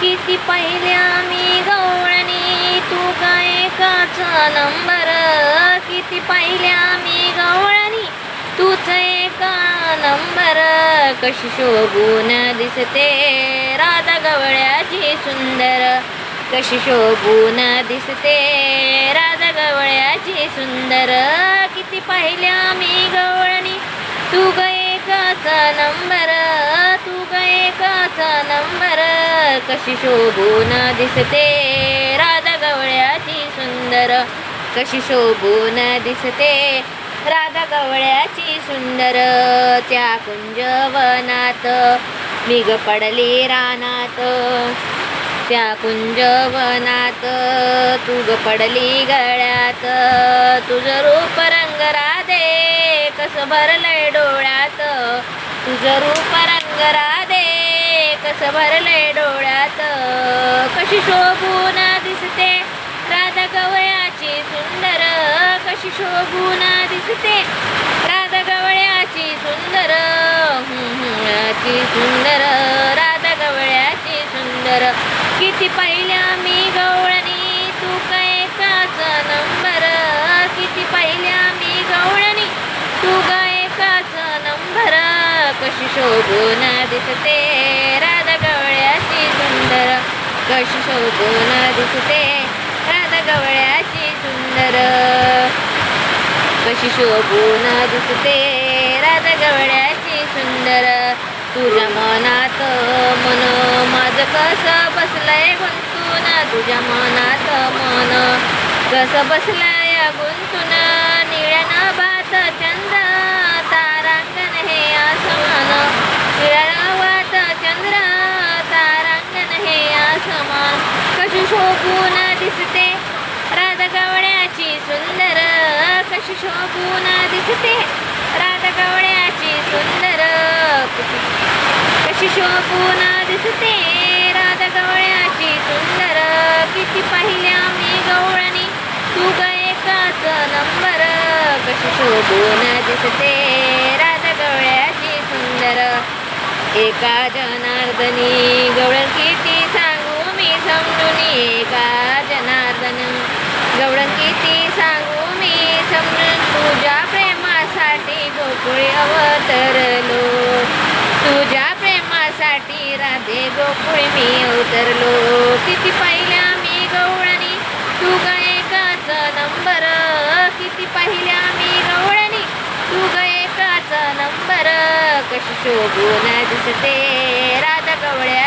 किती पाहिल्या मी गवळणी तू गायकाचा नंबर. किती पाहिल्या मी गवळणी तूच एका नंबर. कशी शोभून दिसते राधा गवळ्याची सुंदर. कशी शोभून दिसते राधा गवळ्याची सुंदर. किती पाहिल्या मी गवळणी तू गायकाचा नंबर. तू गायकाचा नंबर. कशी शोभून दिसते राधा गवळ्याची सुंदर. कशी शोभून दिसते राधा गवळ्याची सुंदर. त्या कुंजवनात मी ग पडली रानात. त्या कुंजवनात तू ग पडली गळ्यात. तुझं रूप रंग राधे कसं भरलंय डोळ्यात. तुझं रूप रंग राधे कसं भरलंय डोळ्यात. कशी शोभून दिसते राधा गवळ्याची सुंदर. कशी शोभून दिसते राधा गवळ्याची सुंदर. सुंदर राधा गवळ्याची सुंदर. किती पाहिल्या मी गवळणी तू गायकाचा नंबर. किती पाहिल्या मी गवळणी तू गायकाचा नंबर. कशी शोभून दिसते राधा गवळ्याची सुंदर. कशी शोभून दिसते राधा गवळ्याची सुंदर. कशी शोभून दिसते राधा गवळ्याची सुंदर. तुझ्या मनात मन माझं कसं बसलंय गुंतून. तुझ्या मनात मन कसं बसलंय गुंतून. निळ्या नभात चंद्र तारांगण हे आसमान. निळ्या नभात चंद्र तारांगण हे आसमान. कशी शोभून दिसते राधा गवळ्याची सुंदर. कशी शोभून दिसते राधा गवळ्याची सुंदर. कशी शोभून दिसते राधा गवळ्याची सुंदर. किती पाहिल्या मी गवळणी तू गायकाचा नंबर. कशी शोभून दिसते राधा गवळ्याची सुंदर. एका जनार्दनी गवळण किती सांगू मी समजून. एका जनार्दन गवळण किती सांगू मी समजून. तुझ्या प्रेमासाठी गोकुळी अवतरलो. तुझ्या प्रेमासाठी राधे गोकुळी मी अवतरलो. किती पाहिल्या मी गवळणी तू गायकाचा नंबर. किती पाहिल्या मी गवळणी तू गायकाचा नंबर. कशी शोभून दिसते राधा गवळ्या